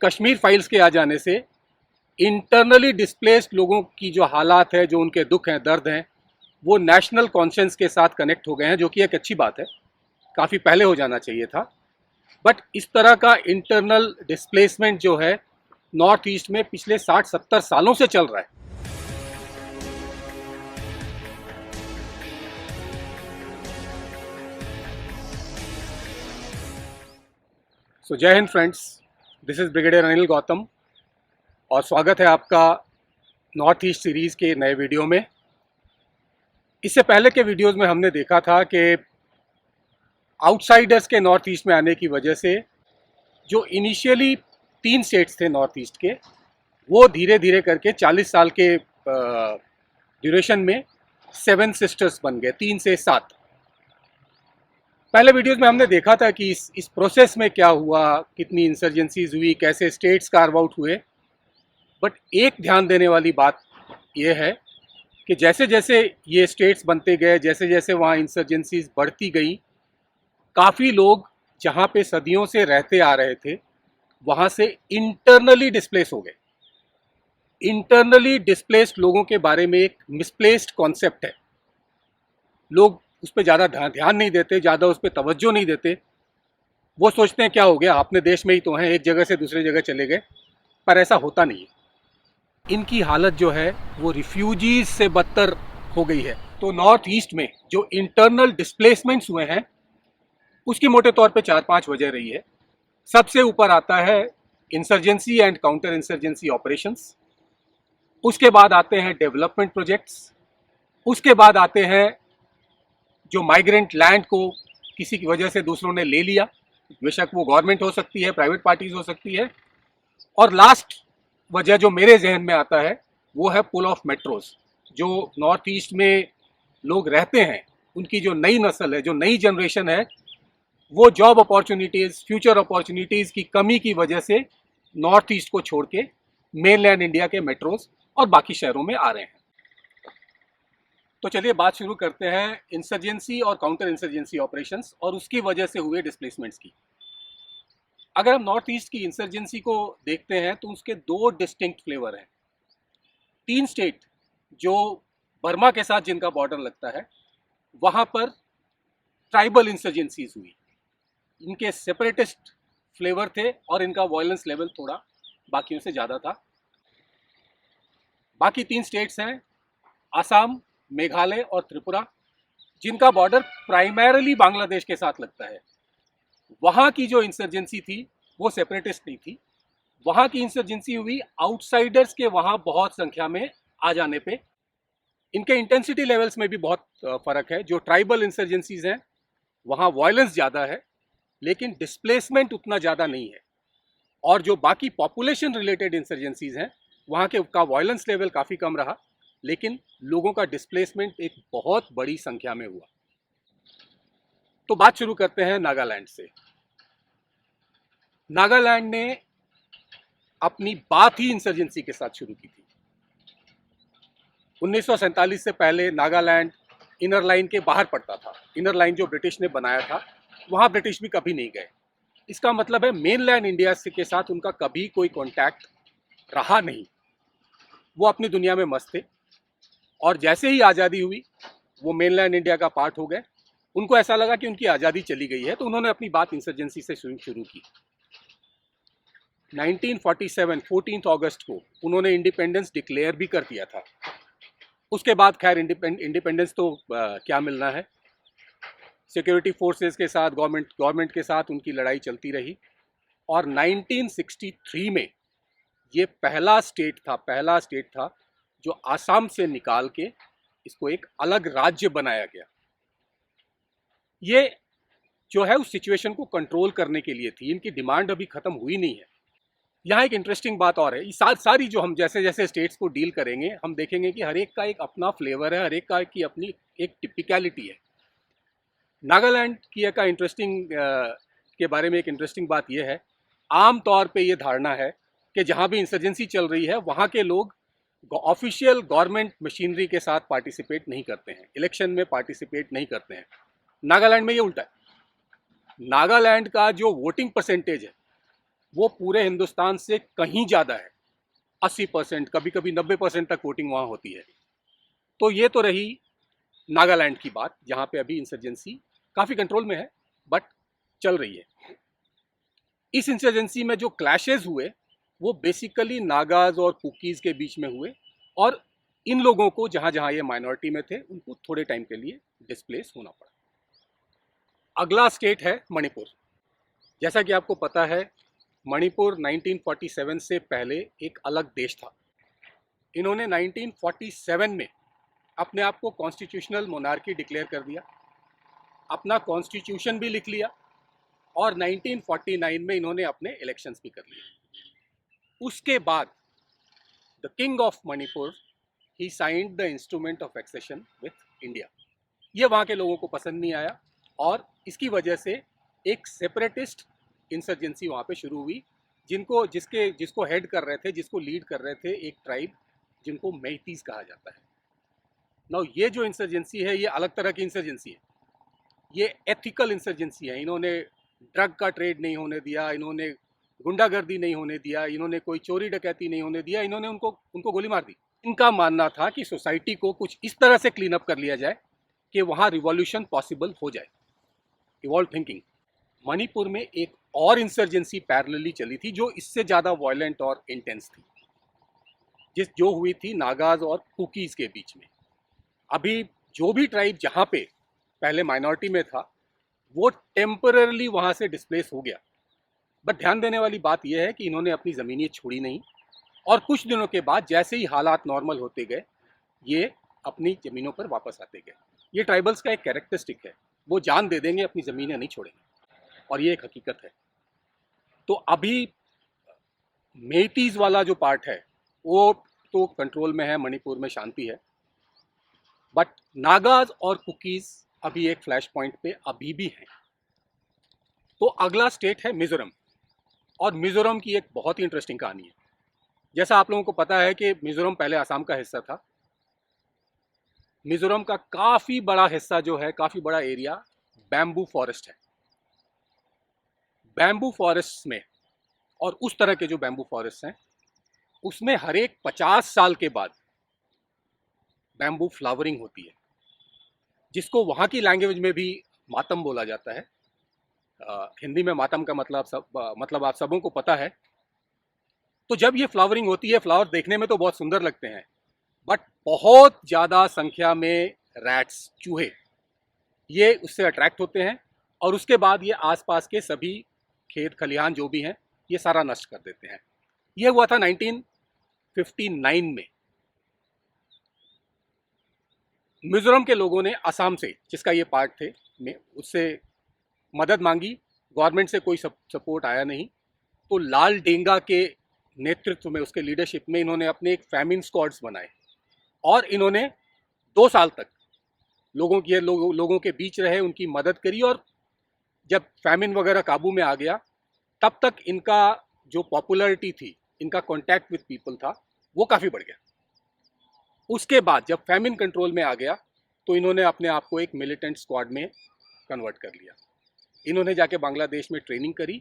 Kashmir files के आ जाने से इंटरनली डिस्प्लेस्ड लोगों की जो हालात है, जो उनके दुख हैं, दर्द हैं, वो नेशनल कॉन्शियंस के साथ कनेक्ट हो गए हैं, जो कि एक अच्छी बात है। काफ़ी पहले हो जाना चाहिए था। बट इस तरह का इंटरनल डिस्प्लेसमेंट जो है नॉर्थ ईस्ट में पिछले 60-70 सालों से चल रहा है। सो जय Hind friends, this is brigadier Anil Gautam और स्वागत है आपका नॉर्थ ईस्ट सीरीज़ के नए वीडियो में। इससे पहले के वीडियोस में हमने देखा था कि आउटसाइडर्स के नॉर्थ ईस्ट में आने की वजह से जो इनिशियली 3 स्टेट्स थे नॉर्थ ईस्ट के, वो धीरे धीरे करके 40 साल के ड्यूरेशन में 7 सिस्टर्स बन गए, 3 से 7। पहले वीडियोस में हमने देखा था कि इस प्रोसेस में क्या हुआ, कितनी इंसर्जेंसीज हुई, कैसे स्टेट्स कार्व आउट हुए। बट एक ध्यान देने वाली बात यह है कि जैसे जैसे ये स्टेट्स बनते गए, जैसे जैसे वहाँ इंसर्जेंसीज बढ़ती गई, काफ़ी लोग जहाँ पे सदियों से रहते आ रहे थे वहाँ से इंटरनली डिस्प्लेस हो गए। इंटरनली डिस्प्लेस्ड लोगों के बारे में एक मिसप्लेस्ड कॉन्सेप्ट है। लोग उस पर ज़्यादा ध्यान नहीं देते, ज़्यादा उस पर तवज्जो नहीं देते। वो सोचते हैं क्या हो गया, अपने देश में ही तो हैं, एक जगह से दूसरी जगह चले गए। पर ऐसा होता नहीं है। इनकी हालत जो है वो रिफ्यूजीज से बदतर हो गई है। तो नॉर्थ ईस्ट में जो इंटरनल डिस्प्लेसमेंट्स हुए हैं उसकी मोटे तौर पे 4-5 वजह रही है। सबसे ऊपर आता है insurgency and counter insurgency operations, उसके बाद आते हैं डेवलपमेंट प्रोजेक्ट्स, उसके बाद आते हैं जो माइग्रेंट लैंड को किसी की वजह से दूसरों ने ले लिया, बेशक वो गवर्नमेंट हो सकती है, प्राइवेट पार्टीज हो सकती है, और लास्ट वजह जो मेरे जहन में आता है वो है पुल ऑफ मेट्रोज। जो नॉर्थ ईस्ट में लोग रहते हैं उनकी जो नई नस्ल है, जो नई जनरेशन है, वो जॉब अपॉर्चुनिटीज़, फ्यूचर अपॉर्चुनिटीज़ की कमी की वजह से नॉर्थ ईस्ट को छोड़ के मेनलैंड इंडिया के मेट्रोज और बाकी शहरों में आ रहे हैं। तो चलिए बात शुरू करते हैं इंसर्जेंसी और काउंटर इंसर्जेंसी ऑपरेशंस और उसकी वजह से हुए डिस्प्लेसमेंट्स की। अगर हम नॉर्थ ईस्ट की इंसर्जेंसी को देखते हैं तो उसके 2 डिस्टिंक्ट फ्लेवर हैं। 3 स्टेट जो बर्मा के साथ जिनका बॉर्डर लगता है, वहाँ पर ट्राइबल इंसर्जेंसीज हुई। इनके सेपरेटिस्ट फ्लेवर थे और इनका वायलेंस लेवल थोड़ा बाकियों से ज़्यादा था। बाकी 3 स्टेट्स हैं आसाम, मेघालय और त्रिपुरा, जिनका बॉर्डर प्राइमरीली बांग्लादेश के साथ लगता है। वहाँ की जो इंसर्जेंसी थी वो सेपरेटिस्ट नहीं थी। वहाँ की इंसर्जेंसी हुई आउटसाइडर्स के वहाँ बहुत संख्या में आ जाने पे। इनके इंटेंसिटी लेवल्स में भी बहुत फ़र्क है। जो ट्राइबल इंसर्जेंसीज हैं वहाँ वायलेंस ज़्यादा है लेकिन डिस्प्लेसमेंट उतना ज़्यादा नहीं है, और जो बाकी पॉपुलेशन रिलेटेड इंसर्जेंसीज हैं वहाँ के का वायलेंस लेवल काफ़ी कम रहा लेकिन लोगों का डिस्प्लेसमेंट एक बहुत बड़ी संख्या में हुआ। तो बात शुरू करते हैं नागालैंड से। नागालैंड ने अपनी बात ही इंसर्जेंसी के साथ शुरू की थी। 1947 से पहले नागालैंड इनर लाइन के बाहर पड़ता था। इनर लाइन जो ब्रिटिश ने बनाया था वहाँ ब्रिटिश भी कभी नहीं गए। इसका मतलब है मेनलैंड इंडिया के साथ उनका कभी कोई कॉन्टैक्ट रहा नहीं। वो अपनी दुनिया में मस्त थे और जैसे ही आज़ादी हुई वो मेनलैंड इंडिया का पार्ट हो गए। उनको ऐसा लगा कि उनकी आज़ादी चली गई है तो उन्होंने अपनी बात इंसर्जेंसी से शुरू की। 1947 14 अगस्त को उन्होंने इंडिपेंडेंस डिक्लेयर भी कर दिया था। उसके बाद खैर इंडिपेंडेंस तो क्या मिलना है, सिक्योरिटी फोर्सेस के साथ, गवर्नमेंट के साथ उनकी लड़ाई चलती रही। और 1963 में ये पहला स्टेट था जो आसाम से निकाल के इसको एक अलग राज्य बनाया गया। ये जो है उस सिचुएशन को कंट्रोल करने के लिए थी। इनकी डिमांड अभी ख़त्म हुई नहीं है। यहाँ एक इंटरेस्टिंग बात और है, ये सारी जो हम जैसे जैसे स्टेट्स को डील करेंगे हम देखेंगे कि हर एक का एक अपना फ्लेवर है, हर एक का की अपनी एक टिपिकलिटी है। नागालैंड की का इंटरेस्टिंग के बारे में एक इंटरेस्टिंग बात यह है, आम तौर पे ये धारणा है कि जहाँ भी इंसर्जेंसी चल रही है वहाँ के लोग ऑफिशियल गवर्नमेंट मशीनरी के साथ पार्टिसिपेट नहीं करते हैं, इलेक्शन में पार्टिसिपेट नहीं करते हैं। नागालैंड में ये उल्टा है। नागालैंड का जो वोटिंग परसेंटेज है वो पूरे हिंदुस्तान से कहीं ज़्यादा है। 80%, कभी कभी 90% तक वोटिंग वहाँ होती है। तो ये तो रही नागालैंड की बात, जहाँ पे अभी इंसर्जेंसी काफ़ी कंट्रोल में है, बट चल रही है। इस इंसर्जेंसी में जो क्लैशेस हुए वो बेसिकली नागाज और कुकीज़ के बीच में हुए, और इन लोगों को जहाँ जहाँ ये माइनॉरिटी में थे उनको थोड़े टाइम के लिए डिस्प्लेस होना पड़ा। अगला स्टेट है मणिपुर। जैसा कि आपको पता है, मणिपुर 1947 से पहले एक अलग देश था। इन्होंने 1947 में अपने आप को कॉन्स्टिट्यूशनल मोनार्की डिक्लेयर कर दिया, अपना कॉन्स्टिट्यूशन भी लिख लिया, और 1949 में इन्होंने अपने इलेक्शंस भी कर लिए। उसके बाद द किंग ऑफ मणिपुर ही signed the instrument of accession with India. ये वहाँ के लोगों को पसंद नहीं आया, और इसकी वजह से एक सेपरेटिस्ट इंसर्जेंसी वहाँ पे शुरू हुई, जिसको हेड कर रहे थे, जिसको लीड कर रहे थे एक ट्राइब जिनको मेइतीज कहा जाता है। नाउ ये जो इंसर्जेंसी है ये अलग तरह की इंसर्जेंसी है, ये एथिकल इंसर्जेंसी है। इन्होंने ड्रग का ट्रेड नहीं होने दिया, इन्होंने गुंडागर्दी नहीं होने दिया, इन्होंने कोई चोरी डकैती नहीं होने दिया, इन्होंने उनको गोली मार दी। इनका मानना था कि सोसाइटी को कुछ इस तरह से क्लीन अप कर लिया जाए कि वहाँ रिवॉल्यूशन पॉसिबल हो जाए, इवॉल्व थिंकिंग। मणिपुर में एक और इंसर्जेंसी पैरेलली चली थी जो इससे ज़्यादा वायलेंट और इंटेंस थी, जो हुई थी नागाज और कुकीज़ के बीच में। अभी जो भी ट्राइब जहाँ पे पहले माइनॉरिटी में था वो टेम्पररली वहाँ से डिस्प्लेस हो गया, बट ध्यान देने वाली बात यह है कि इन्होंने अपनी ज़मीनें छोड़ी नहीं, और कुछ दिनों के बाद जैसे ही हालात नॉर्मल होते गए ये अपनी ज़मीनों पर वापस आते गए। ये ट्राइबल्स का एक कैरेक्टरिस्टिक है, वो जान दे देंगे, अपनी ज़मीनें नहीं छोड़ेंगे, और ये एक हकीकत है। तो अभी मेइतीज वाला जो पार्ट है वो तो कंट्रोल में है, मणिपुर में शांति है, बट नागाज और कुकीज़ अभी एक फ्लैश पॉइंट पे अभी भी हैं। तो अगला स्टेट है मिजोरम, और मिजोरम की एक बहुत ही इंटरेस्टिंग कहानी है। जैसा आप लोगों को पता है कि मिजोरम पहले असम का हिस्सा था। मिजोरम का काफ़ी बड़ा हिस्सा जो है, काफ़ी बड़ा एरिया बैम्बू फॉरेस्ट है। बैम्बू फॉरेस्ट में, और उस तरह के जो बैम्बू फॉरेस्ट हैं उसमें हर एक 50 साल के बाद बैम्बू फ्लावरिंग होती है, जिसको वहाँ की लैंग्वेज में भी मातम बोला जाता है। हिंदी में मातम का मतलब आप सबों को पता है। तो जब ये फ्लावरिंग होती है, फ्लावर देखने में तो बहुत सुंदर लगते हैं, बट बहुत ज़्यादा संख्या में रैट्स, चूहे, ये उससे अट्रैक्ट होते हैं, और उसके बाद ये आसपास के सभी खेत खलिहान जो भी हैं ये सारा नष्ट कर देते हैं। ये हुआ था 1959 में। मिजोरम के लोगों ने असम से, जिसका ये पार्ट थे, में उससे मदद मांगी। गवर्नमेंट से कोई सपोर्ट आया नहीं, तो लाल डेंगा के नेतृत्व में, उसके लीडरशिप में इन्होंने अपने एक फैमिन स्क्वाड्स बनाए, और इन्होंने 2 साल तक लोगों के बीच रहे, उनकी मदद करी, और जब फैमिन वगैरह काबू में आ गया तब तक इनका जो पॉपुलैरिटी थी, इनका कांटेक्ट विद पीपल था, वो काफ़ी बढ़ गया। उसके बाद जब फैमिन कंट्रोल में आ गया तो इन्होंने अपने आप को एक मिलिटेंट स्क्वाड में कन्वर्ट कर लिया। इन्होंने जाके बांग्लादेश में ट्रेनिंग करी।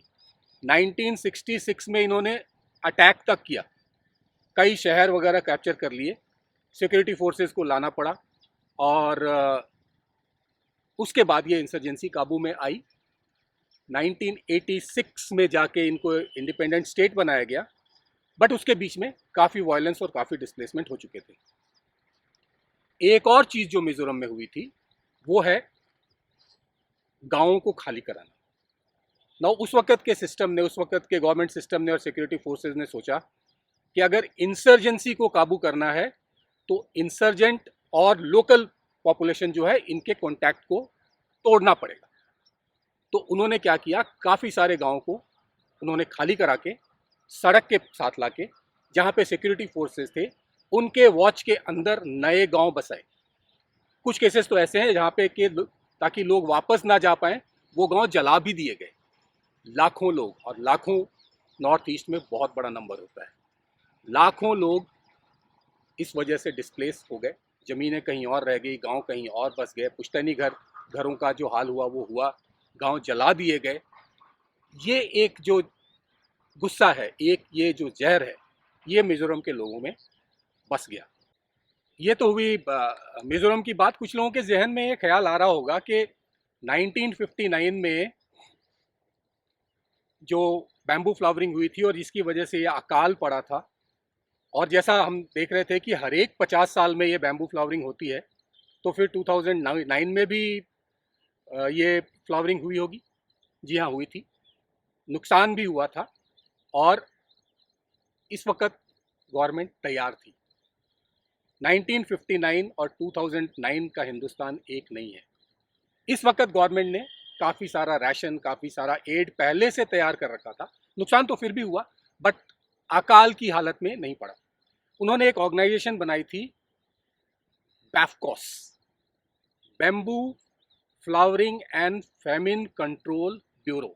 1966 में इन्होंने अटैक तक किया, कई शहर वगैरह कैप्चर कर लिए, सिक्योरिटी फोर्सेस को लाना पड़ा, और उसके बाद ये इंसर्जेंसी काबू में आई। 1986 में जाके इनको इंडिपेंडेंट स्टेट बनाया गया, बट उसके बीच में काफ़ी वायलेंस और काफ़ी डिस्प्लेसमेंट हो चुके थे। एक और चीज़ जो मिजोरम में हुई थी वो है गांवों को खाली कराना। ना उस वक्त के सिस्टम ने, उस वक्त के गवर्नमेंट सिस्टम ने और सिक्योरिटी फोर्सेस ने सोचा कि अगर इंसर्जेंसी को काबू करना है तो इंसर्जेंट और लोकल पॉपुलेशन जो है इनके कॉन्टैक्ट को तोड़ना पड़ेगा। तो उन्होंने क्या किया, काफ़ी सारे गाँव को उन्होंने खाली करा के सड़क के साथ ला के, जहाँ पे सिक्योरिटी फोर्सेस थे उनके वॉच के अंदर नए गांव बसाए। कुछ केसेस तो ऐसे हैं जहाँ पे कि ताकि लोग वापस ना जा पाएँ वो गांव जला भी दिए गए। लाखों लोग, और लाखों नॉर्थ ईस्ट में बहुत बड़ा नंबर होता है, लाखों लोग इस वजह से डिस्प्लेस हो गए। ज़मीनें कहीं और रह गई, गांव कहीं और बस गए, पुश्तैनी घरों का जो हाल हुआ वो हुआ, गांव जला दिए गए। ये एक जो गुस्सा है, एक ये जो जहर है, ये मिजोरम के लोगों में बस गया। ये तो हुई मिजोरम की बात। कुछ लोगों के जहन में ये ख्याल आ रहा होगा कि 1959 में जो बैम्बू फ्लावरिंग हुई थी और जिसकी वजह से ये अकाल पड़ा था, और जैसा हम देख रहे थे कि हर एक 50 साल में ये बैम्बू फ्लावरिंग होती है, तो फिर 2009 में भी ये फ्लावरिंग हुई होगी। जी हाँ, हुई थी। नुकसान भी हुआ था, और इस वक्त गवर्नमेंट तैयार थी। 1959 और 2009 का हिंदुस्तान एक नहीं है। इस वक्त गवर्नमेंट ने काफ़ी सारा राशन, काफ़ी सारा एड पहले से तैयार कर रखा था। नुकसान तो फिर भी हुआ, बट अकाल की हालत में नहीं पड़ा। उन्होंने एक ऑर्गेनाइजेशन बनाई थी, बैफकॉस, bamboo flowering and famine control bureau.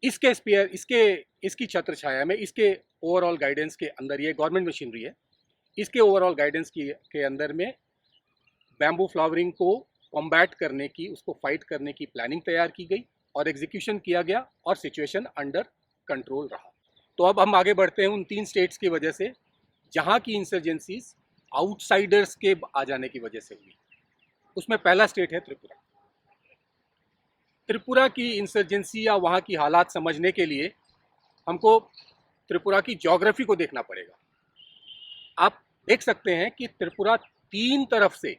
इसके स्पेयर इसके इसकी छत्र छाया में, इसके ओवरऑल गाइडेंस के अंदर, ये गवर्नमेंट मशीनरी है, इसके ओवरऑल गाइडेंस के अंदर में बैम्बू फ्लावरिंग को कॉम्बैट करने की, उसको फाइट करने की प्लानिंग तैयार की गई और एग्जीक्यूशन किया गया, और सिचुएशन अंडर कंट्रोल रहा। तो अब हम आगे बढ़ते हैं उन 3 स्टेट्स की वजह से जहाँ की इंसर्जेंसीज आउटसाइडर्स के आ जाने की वजह से हुई। उसमें पहला स्टेट है त्रिपुरा। त्रिपुरा की इंसर्जेंसी या वहाँ की हालात समझने के लिए हमको त्रिपुरा की ज्योग्राफी को देखना पड़ेगा। आप देख सकते हैं कि त्रिपुरा 3 तरफ से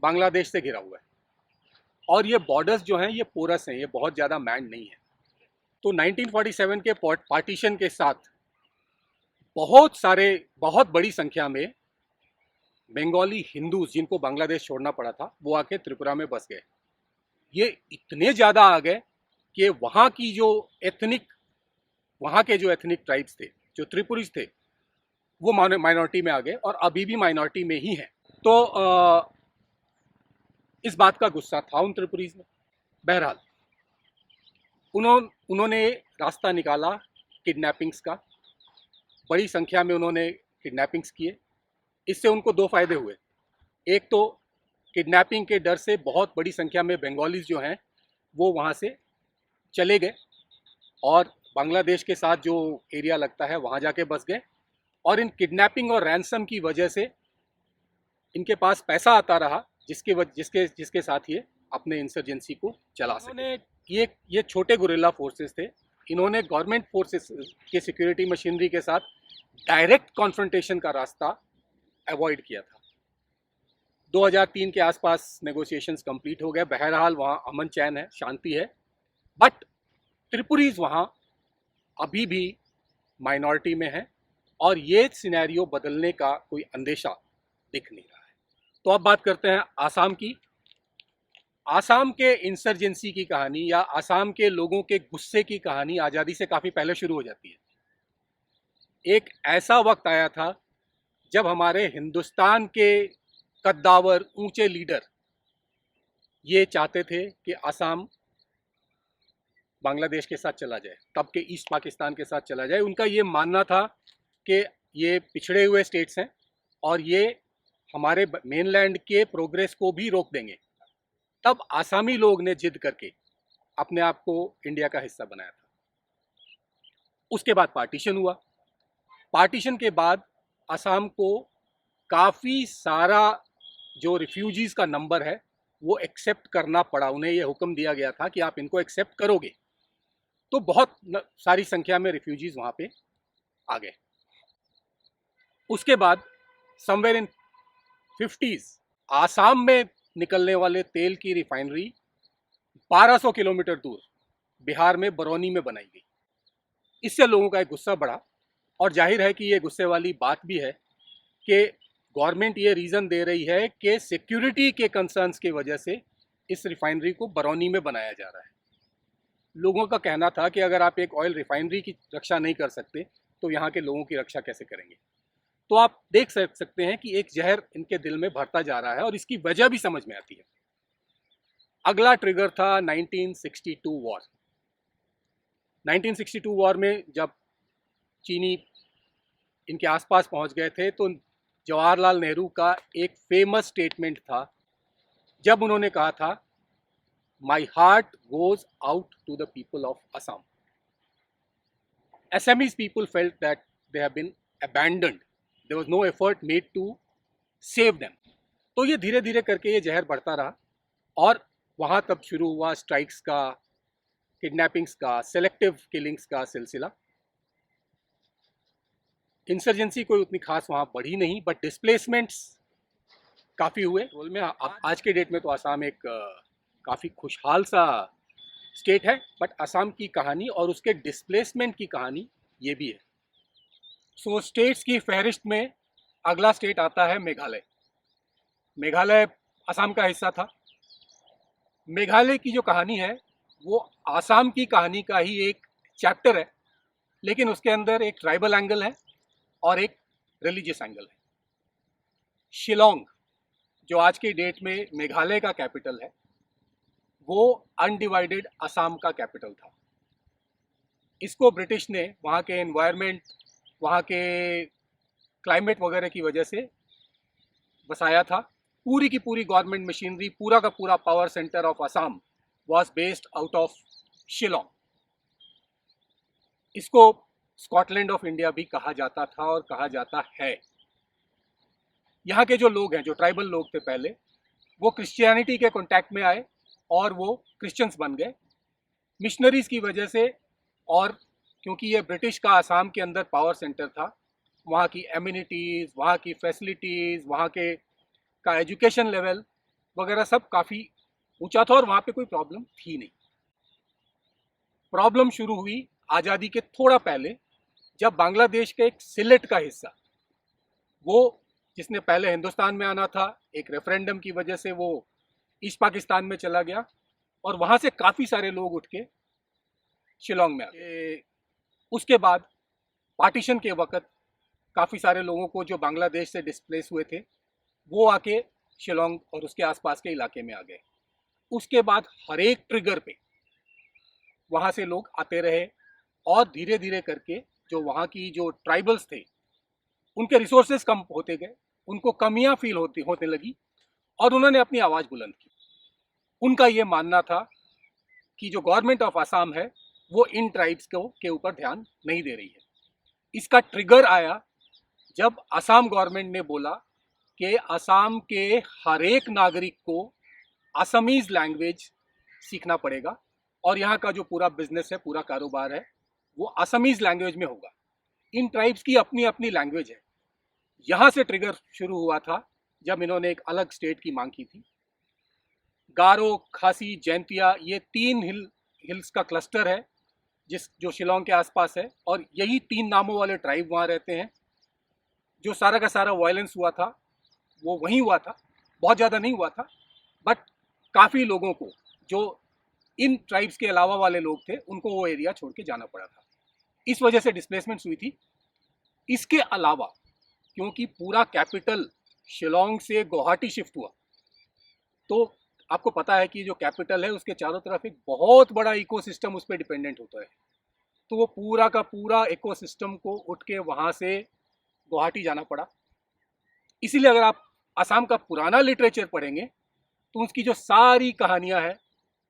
बांग्लादेश से घिरा हुआ है, और ये बॉर्डर्स जो हैं ये पोरस हैं, ये बहुत ज़्यादा मैंड नहीं है। तो 1947 के पार्टीशन के साथ बहुत बड़ी संख्या में बंगाली हिंदूज, जिनको बांग्लादेश छोड़ना पड़ा था, वो आके त्रिपुरा में बस गए। ये इतने ज़्यादा आ गए कि वहाँ के जो एथनिक ट्राइब्स थे, जो त्रिपुरीज थे, वो माइनॉरिटी में आ गए और अभी भी माइनॉरिटी में ही हैं। तो इस बात का गुस्सा था उन त्रिपुरीज में। बहरहाल उन्होंने रास्ता निकाला किडनैपिंग्स का। बड़ी संख्या में उन्होंने किडनैपिंग्स किए। इससे उनको 2 फायदे हुए। एक तो किडनैपिंग के डर से बहुत बड़ी संख्या में बंगालीज जो हैं वो वहाँ से चले गए और बांग्लादेश के साथ जो एरिया लगता है वहाँ जाके बस गए, और इन किडनैपिंग और रैंसम की वजह से इनके पास पैसा आता रहा, जिसके साथ ये अपने इंसर्जेंसी को चला सके। ये छोटे गुरिल्ला फोर्सेस थे। इन्होंने गवर्नमेंट फोर्सेस के सिक्योरिटी मशीनरी के साथ डायरेक्ट कॉन्फ्रंटेशन का रास्ता अवॉइड किया था। 2003 के आसपास नेगोशिएशंस कंप्लीट हो गए। बहरहाल वहाँ अमन चैन है, शांति है, बट त्रिपुरीज वहाँ अभी भी माइनॉरिटी में है, और ये सिनेरियो बदलने का कोई अंदेशा दिख नहीं रहा है। तो अब बात करते हैं आसाम की। आसाम के इंसर्जेंसी की कहानी या आसाम के लोगों के गुस्से की कहानी आज़ादी से काफ़ी पहले शुरू हो जाती है। एक ऐसा वक्त आया था जब हमारे हिंदुस्तान के कद्दावर ऊंचे लीडर ये चाहते थे कि आसाम बांग्लादेश के साथ चला जाए, तब के ईस्ट पाकिस्तान के साथ चला जाए। उनका ये मानना था कि ये पिछड़े हुए स्टेट्स हैं और ये हमारे मेनलैंड के प्रोग्रेस को भी रोक देंगे। तब आसामी लोग ने जिद करके अपने आप को इंडिया का हिस्सा बनाया था। उसके बाद पार्टीशन हुआ। पार्टीशन के बाद असम को काफ़ी सारा जो रिफ्यूजीज़ का नंबर है वो एक्सेप्ट करना पड़ा। उन्हें ये हुक्म दिया गया था कि आप इनको एक्सेप्ट करोगे, तो बहुत सारी संख्या में रिफ्यूजीज़ वहाँ पे आ गए। उसके बाद समवेयर इन 50s आसाम में निकलने वाले तेल की रिफाइनरी 1200 किलोमीटर दूर बिहार में बरौनी में बनाई गई। इससे लोगों का एक गुस्सा बढ़ा, और जाहिर है कि ये गुस्से वाली बात भी है कि गवर्नमेंट ये रीज़न दे रही है कि सिक्योरिटी के कंसर्न्स की वजह से इस रिफाइनरी को बरौनी में बनाया जा रहा है। लोगों का कहना था कि अगर आप एक ऑयल रिफाइनरी की रक्षा नहीं कर सकते तो यहाँ के लोगों की रक्षा कैसे करेंगे। तो आप देख सकते हैं कि एक जहर इनके दिल में भरता जा रहा है, और इसकी वजह भी समझ में आती है। अगला ट्रिगर था 1962 वॉर। 1962 वॉर में जब चीनी इनके आसपास पहुंच गए थे, तो जवाहरलाल नेहरू का एक फेमस स्टेटमेंट था, जब उन्होंने कहा था, my heart goes out to the people of Assam. Assamese people felt that they have been abandoned. There was no effort made to save them. तो ये धीरे धीरे करके ये जहर बढ़ता रहा और वहाँ तब शुरू हुआ स्ट्राइक्स का, किडनैपिंग्स का, सेलेक्टिव किलिंग्स का सिलसिला। इंसर्जेंसी कोई उतनी खास वहाँ बढ़ी नहीं, बट डिस्प्लेसमेंट्स काफ़ी हुए। रोल में आज के डेट में तो आसाम एक काफ़ी खुशहाल सा स्टेट है, बट असम की कहानी और उसके डिस्प्लेसमेंट की कहानी ये भी है। सो स्टेट्स की फहरिस्त में अगला स्टेट आता है मेघालय। मेघालय असम का हिस्सा था। मेघालय की जो कहानी है वो आसाम की कहानी का ही एक चैप्टर है, लेकिन उसके अंदर एक ट्राइबल एंगल है और एक रिलीजियस एंगल है। शिलोंग जो आज की डेट में मेघालय का कैपिटल है, वो अनडिवाइडेड असम का कैपिटल था। इसको ब्रिटिश ने वहाँ के एनवायरनमेंट, वहाँ के क्लाइमेट वगैरह की वजह से बसाया था। पूरी की पूरी गवर्नमेंट मशीनरी, पूरा का पूरा power centre of Assam was based out of Shillong. इसको स्कॉटलैंड ऑफ इंडिया भी कहा जाता था और कहा जाता है। यहाँ के जो लोग हैं, जो ट्राइबल लोग थे पहले, वो क्रिश्चियनिटी के कॉन्टैक्ट में आए और वो क्रिश्चियंस बन गए मिशनरीज की वजह से। और क्योंकि ये ब्रिटिश का आसाम के अंदर पावर सेंटर था, वहाँ की एम्यूनिटीज़, वहाँ की फैसिलिटीज़, वहाँ के का एजुकेशन लेवल वगैरह सब काफ़ी ऊंचा था और वहाँ पे कोई प्रॉब्लम थी नहीं। प्रॉब्लम शुरू हुई आज़ादी के थोड़ा पहले, जब बांग्लादेश का एक सिलेट का हिस्सा, वो जिसने पहले हिंदुस्तान में आना था, एक रेफरेंडम की वजह से वो ईस्ट पाकिस्तान में चला गया और वहाँ से काफ़ी सारे लोग उठ के शिलोंग में आ गए। उसके बाद पार्टीशन के वक्त काफ़ी सारे लोगों को जो बांग्लादेश से डिस्प्लेस हुए थे वो आके शिलोंग और उसके आसपास के इलाके में आ गए। उसके बाद हर एक ट्रिगर पे वहाँ से लोग आते रहे और धीरे धीरे करके जो वहाँ की जो ट्राइबल्स थे उनके रिसोर्सेज कम होते गए, उनको कमियाँ फील होने लगी और उन्होंने अपनी आवाज़ बुलंद की। उनका ये मानना था कि जो गवर्नमेंट ऑफ आसाम है वो इन ट्राइब्स के ऊपर ध्यान नहीं दे रही है। इसका ट्रिगर आया जब आसाम गवर्नमेंट ने बोला कि आसाम के हर एक नागरिक को असमीज लैंग्वेज सीखना पड़ेगा और यहाँ का जो पूरा बिजनेस है, पूरा कारोबार है, वो असमीज लैंग्वेज में होगा। इन ट्राइब्स की अपनी अपनी लैंग्वेज है। यहाँ से ट्रिगर शुरू हुआ था जब इन्होंने एक अलग स्टेट की मांग की थी। गारो, खासी, जैंतिया, ये 3 हिल्स का क्लस्टर है जो शिलोंग के आसपास है और यही 3 नामों वाले ट्राइब वहाँ रहते हैं। जो सारा का सारा वायलेंस हुआ था वो वहीं हुआ था, बहुत ज़्यादा नहीं हुआ था, बट काफ़ी लोगों को जो इन ट्राइब्स के अलावा वाले लोग थे उनको वो एरिया छोड़ के जाना पड़ा था। इस वजह से डिस्प्लेसमेंट्स हुई थी। इसके अलावा क्योंकि पूरा कैपिटल शिलोंग से गुवाहाटी शिफ्ट हुआ, तो आपको पता है कि जो कैपिटल है उसके चारों तरफ एक बहुत बड़ा इकोसिस्टम उस पर डिपेंडेंट होता है। तो वो पूरा का पूरा इकोसिस्टम को उठ के वहाँ से गुवाहाटी जाना पड़ा। इसीलिए अगर आप असम का पुराना लिटरेचर पढ़ेंगे तो उसकी जो सारी कहानियाँ हैं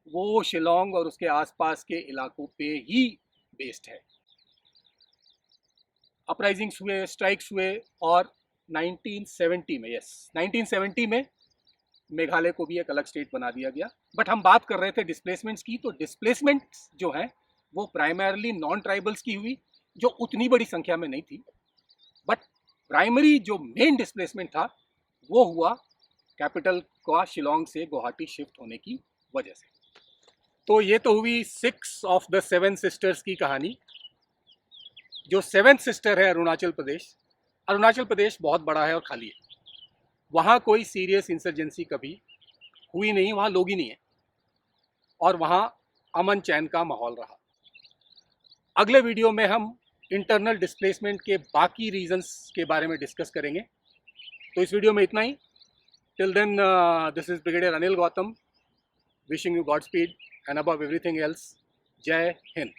वो शिलोंग और उसके आसपास के इलाकों पे ही बेस्ड है। अपराइजिंग्स हुए, स्ट्राइक्स हुए और 1970 में, 1970 में मेघालय को भी एक अलग स्टेट बना दिया गया। बट हम बात कर रहे थे डिस्प्लेसमेंट्स की, तो डिस्प्लेसमेंट्स जो हैं वो प्राइमरली नॉन ट्राइबल्स की हुई, जो उतनी बड़ी संख्या में नहीं थी। बट प्राइमरी जो मेन डिस्प्लेसमेंट था वो हुआ कैपिटल का शिलोंग से गुवाहाटी शिफ्ट होने की वजह से। तो ये तो हुई 6 ऑफ द 7 सिस्टर्स की कहानी। जो 7th सिस्टर है अरुणाचल प्रदेश, अरुणाचल प्रदेश बहुत बड़ा है और खाली है। वहाँ कोई सीरियस इंसर्जेंसी कभी हुई नहीं, वहाँ लोग ही नहीं है और वहाँ अमन चैन का माहौल रहा। अगले वीडियो में हम इंटरनल डिस्प्लेसमेंट के बाकी रीजंस के बारे में डिस्कस करेंगे। तो इस वीडियो में इतना ही। Till then, this is brigadier Anil Gautam, wishing you godspeed and above everything else, Jai Hind.